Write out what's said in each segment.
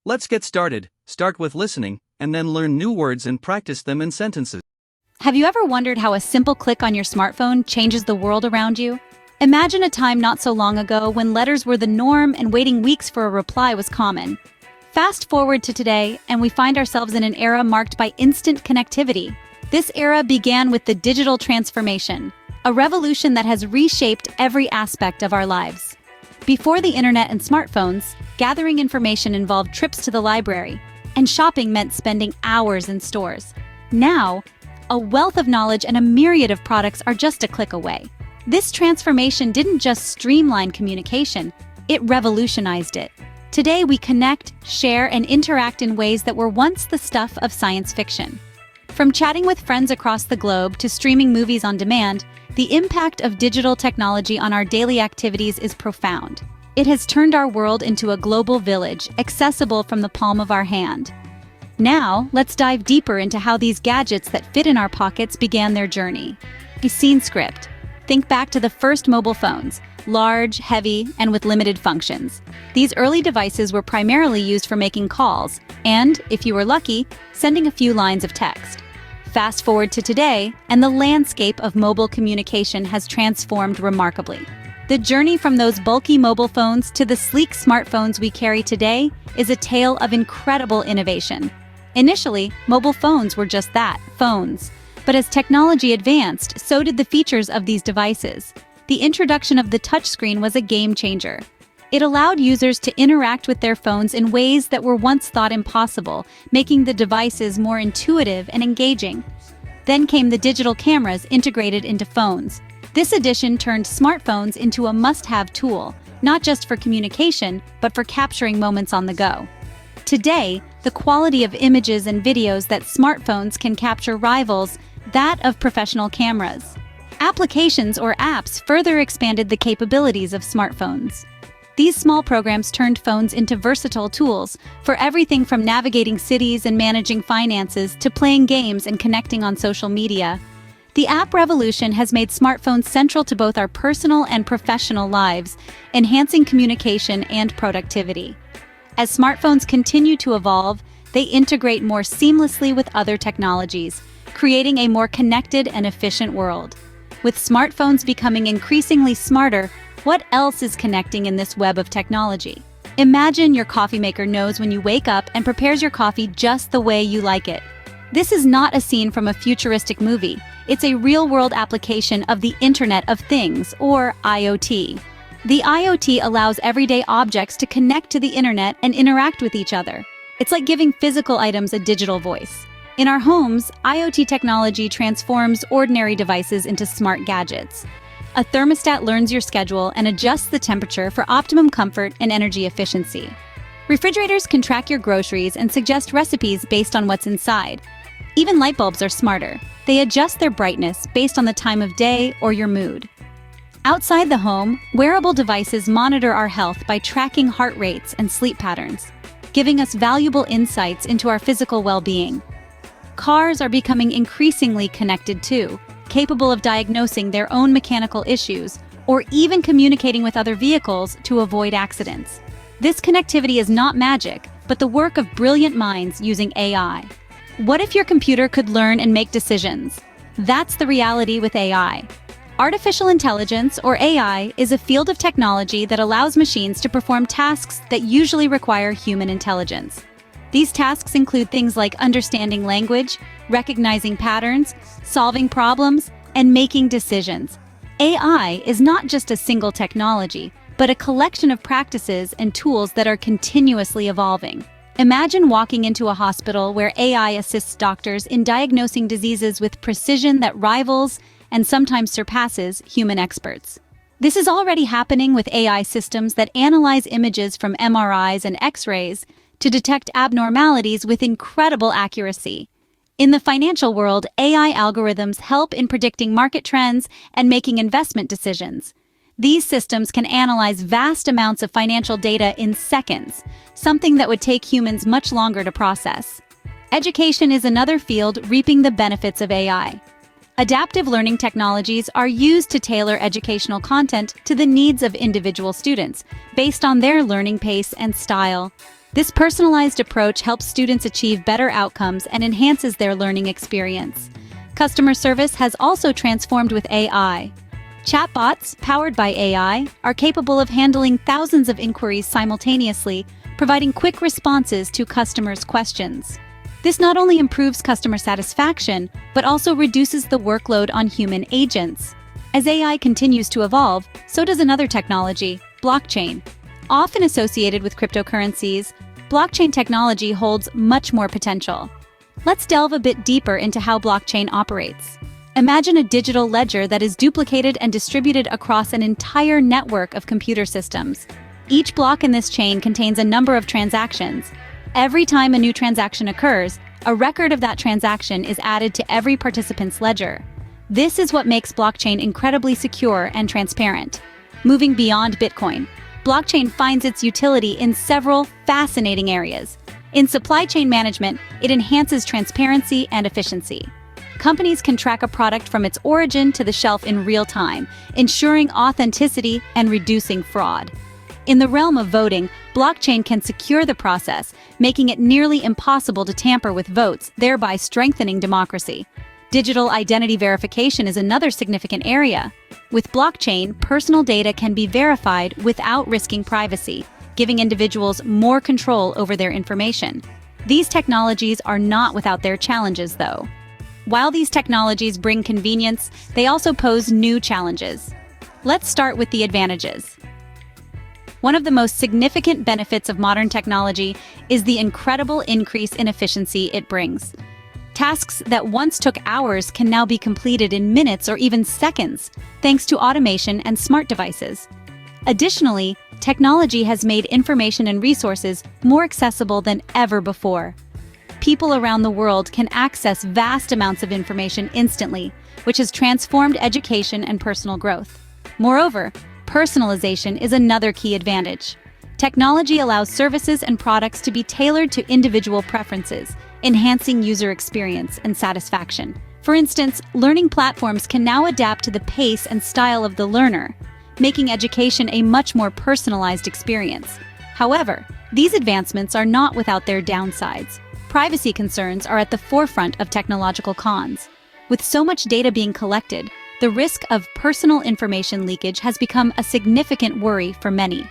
Let's get started. Start with listening, and then learn new words and practice them in sentences. Have you ever wondered how a simple click on your smartphone changes the world around you? Imagine a time not so long ago when letters were the norm and waiting weeks for a reply was common. Fast forward to today, and we find ourselves in an era marked by instant connectivity. This era began with the digital transformation, a revolution that has reshaped every aspect of our lives. Before the internet and smartphones, gathering information involved trips to the library, and shopping meant spending hours in stores. Now, a wealth of knowledge and a myriad of products are just a click away. This transformation didn't just streamline communication, it revolutionized it. Today we connect, share, and interact in ways that were once the stuff of science fiction. From chatting with friends across the globe to streaming movies on demand, the impact of digital technology on our daily activities is profound. It has turned our world into a global village, accessible from the palm of our hand. Now, let's dive deeper into how these gadgets that fit in our pockets began their journey. A scene script. Think back to the first mobile phones, large, heavy, and with limited functions. These early devices were primarily used for making calls and, if you were lucky, sending a few lines of text. Fast forward to today, and the landscape of mobile communication has transformed remarkably. The journey from those bulky mobile phones to the sleek smartphones we carry today is a tale of incredible innovation. Initially, mobile phones were just that, phones. But as technology advanced, so did the features of these devices. The introduction of the touchscreen was a game changer. It allowed users to interact with their phones in ways that were once thought impossible, making the devices more intuitive and engaging. Then came the digital cameras integrated into phones. This addition turned smartphones into a must-have tool, not just for communication, but for capturing moments on the go. Today, the quality of images and videos that smartphones can capture rivals that of professional cameras. Applications or apps further expanded the capabilities of smartphones. These small programs turned phones into versatile tools for everything from navigating cities and managing finances to playing games and connecting on social media. The app revolution has made smartphones central to both our personal and professional lives, enhancing communication and productivity. As smartphones continue to evolve, they integrate more seamlessly with other technologies, creating a more connected and efficient world. With smartphones becoming increasingly smarter, what else is connecting in this web of technology? Imagine your coffee maker knows when you wake up and prepares your coffee just the way you like it. This is not a scene from a futuristic movie. It's a real-world application of the Internet of Things, or IoT. The IoT allows everyday objects to connect to the internet and interact with each other. It's like giving physical items a digital voice. In our homes, IoT technology transforms ordinary devices into smart gadgets. A thermostat learns your schedule and adjusts the temperature for optimum comfort and energy efficiency. Refrigerators can track your groceries and suggest recipes based on what's inside. Even light bulbs are smarter. They adjust their brightness based on the time of day or your mood. Outside the home, wearable devices monitor our health by tracking heart rates and sleep patterns, giving us valuable insights into our physical well-being. Cars are becoming increasingly connected too, capable of diagnosing their own mechanical issues or even communicating with other vehicles to avoid accidents. This connectivity is not magic, but the work of brilliant minds using AI. What if your computer could learn and make decisions? That's the reality with AI. Artificial intelligence, or AI, is a field of technology that allows machines to perform tasks that usually require human intelligence. These tasks include things like understanding language, recognizing patterns, solving problems, and making decisions. AI is not just a single technology, but a collection of practices and tools that are continuously evolving. Imagine walking into a hospital where AI assists doctors in diagnosing diseases with precision that rivals and sometimes surpasses human experts. This is already happening with AI systems that analyze images from MRIs and X-rays to detect abnormalities with incredible accuracy. In the financial world, AI algorithms help in predicting market trends and making investment decisions. These systems can analyze vast amounts of financial data in seconds, something that would take humans much longer to process. Education is another field reaping the benefits of AI. Adaptive learning technologies are used to tailor educational content to the needs of individual students, based on their learning pace and style. This personalized approach helps students achieve better outcomes and enhances their learning experience. Customer service has also transformed with AI. Chatbots, powered by AI, are capable of handling thousands of inquiries simultaneously, providing quick responses to customers' questions. This not only improves customer satisfaction, but also reduces the workload on human agents. As AI continues to evolve, so does another technology, blockchain. Often associated with cryptocurrencies, blockchain technology holds much more potential. Let's delve a bit deeper into how blockchain operates. Imagine a digital ledger that is duplicated and distributed across an entire network of computer systems. Each block in this chain contains a number of transactions. Every time a new transaction occurs, a record of that transaction is added to every participant's ledger. This is what makes blockchain incredibly secure and transparent. Moving beyond Bitcoin, blockchain finds its utility in several fascinating areas. In supply chain management, it enhances transparency and efficiency. Companies can track a product from its origin to the shelf in real time, ensuring authenticity and reducing fraud. In the realm of voting, blockchain can secure the process, making it nearly impossible to tamper with votes, thereby strengthening democracy. Digital identity verification is another significant area. With blockchain, personal data can be verified without risking privacy, giving individuals more control over their information. These technologies are not without their challenges, though. While these technologies bring convenience, they also pose new challenges. Let's start with the advantages. One of the most significant benefits of modern technology is the incredible increase in efficiency it brings. Tasks that once took hours can now be completed in minutes or even seconds, thanks to automation and smart devices. Additionally, technology has made information and resources more accessible than ever before. People around the world can access vast amounts of information instantly, which has transformed education and personal growth. Moreover, personalization is another key advantage. Technology allows services and products to be tailored to individual preferences, enhancing user experience and satisfaction. For instance, learning platforms can now adapt to the pace and style of the learner, making education a much more personalized experience. However, these advancements are not without their downsides. Privacy concerns are at the forefront of technological cons. With so much data being collected, the risk of personal information leakage has become a significant worry for many.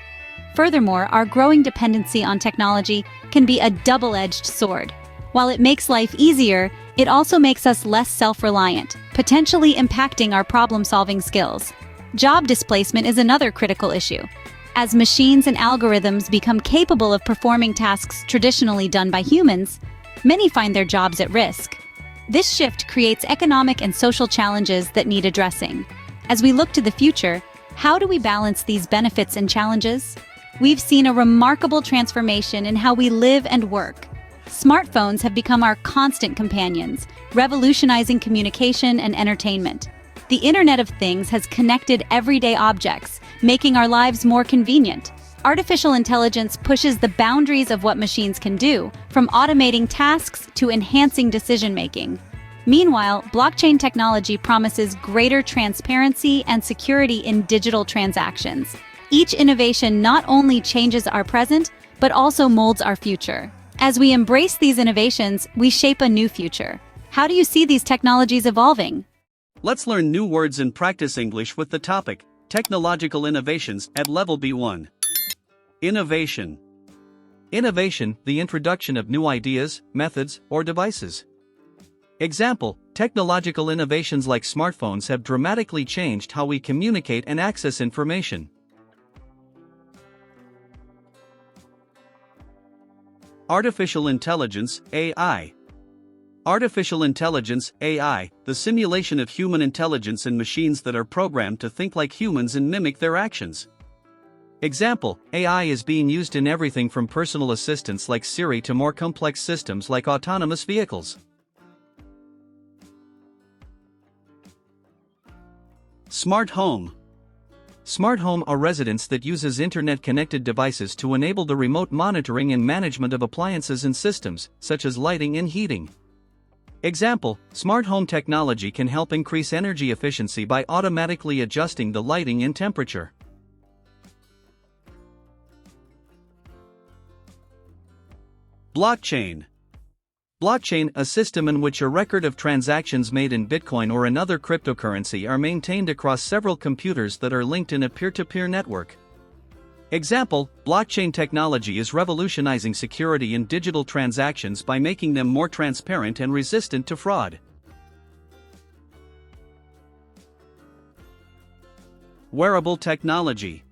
Furthermore, our growing dependency on technology can be a double-edged sword. While it makes life easier, it also makes us less self-reliant, potentially impacting our problem-solving skills. Job displacement is another critical issue. As machines and algorithms become capable of performing tasks traditionally done by humans, many find their jobs at risk. This shift creates economic and social challenges that need addressing. As we look to the future, how do we balance these benefits and challenges? We've seen a remarkable transformation in how we live and work. Smartphones have become our constant companions, revolutionizing communication and entertainment. The Internet of Things has connected everyday objects, making our lives more convenient. Artificial intelligence pushes the boundaries of what machines can do, from automating tasks to enhancing decision-making. Meanwhile, blockchain technology promises greater transparency and security in digital transactions. Each innovation not only changes our present, but also molds our future. As we embrace these innovations, we shape a new future. How do you see these technologies evolving? Let's learn new words and practice English with the topic, Technological Innovations at Level B1. Innovation. Innovation, the introduction of new ideas, methods, or devices. Example, technological innovations like smartphones have dramatically changed how we communicate and access information. Artificial intelligence, AI. Artificial intelligence, AI, the simulation of human intelligence in machines that are programmed to think like humans and mimic their actions. Example, AI is being used in everything from personal assistants like Siri to more complex systems like autonomous vehicles. Smart home. Smart home are residence that uses internet-connected devices to enable the remote monitoring and management of appliances and systems, such as lighting and heating. Example, smart home technology can help increase energy efficiency by automatically adjusting the lighting and temperature. Blockchain. Blockchain, a system in which a record of transactions made in Bitcoin or another cryptocurrency are maintained across several computers that are linked in a peer-to-peer network. Example, blockchain technology is revolutionizing security in digital transactions by making them more transparent and resistant to fraud. Wearable technology.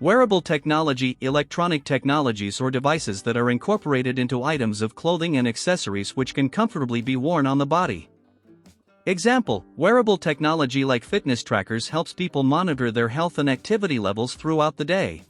Wearable technology, electronic technologies or devices that are incorporated into items of clothing and accessories which can comfortably be worn on the body. Example, wearable technology like fitness trackers helps people monitor their health and activity levels throughout the day.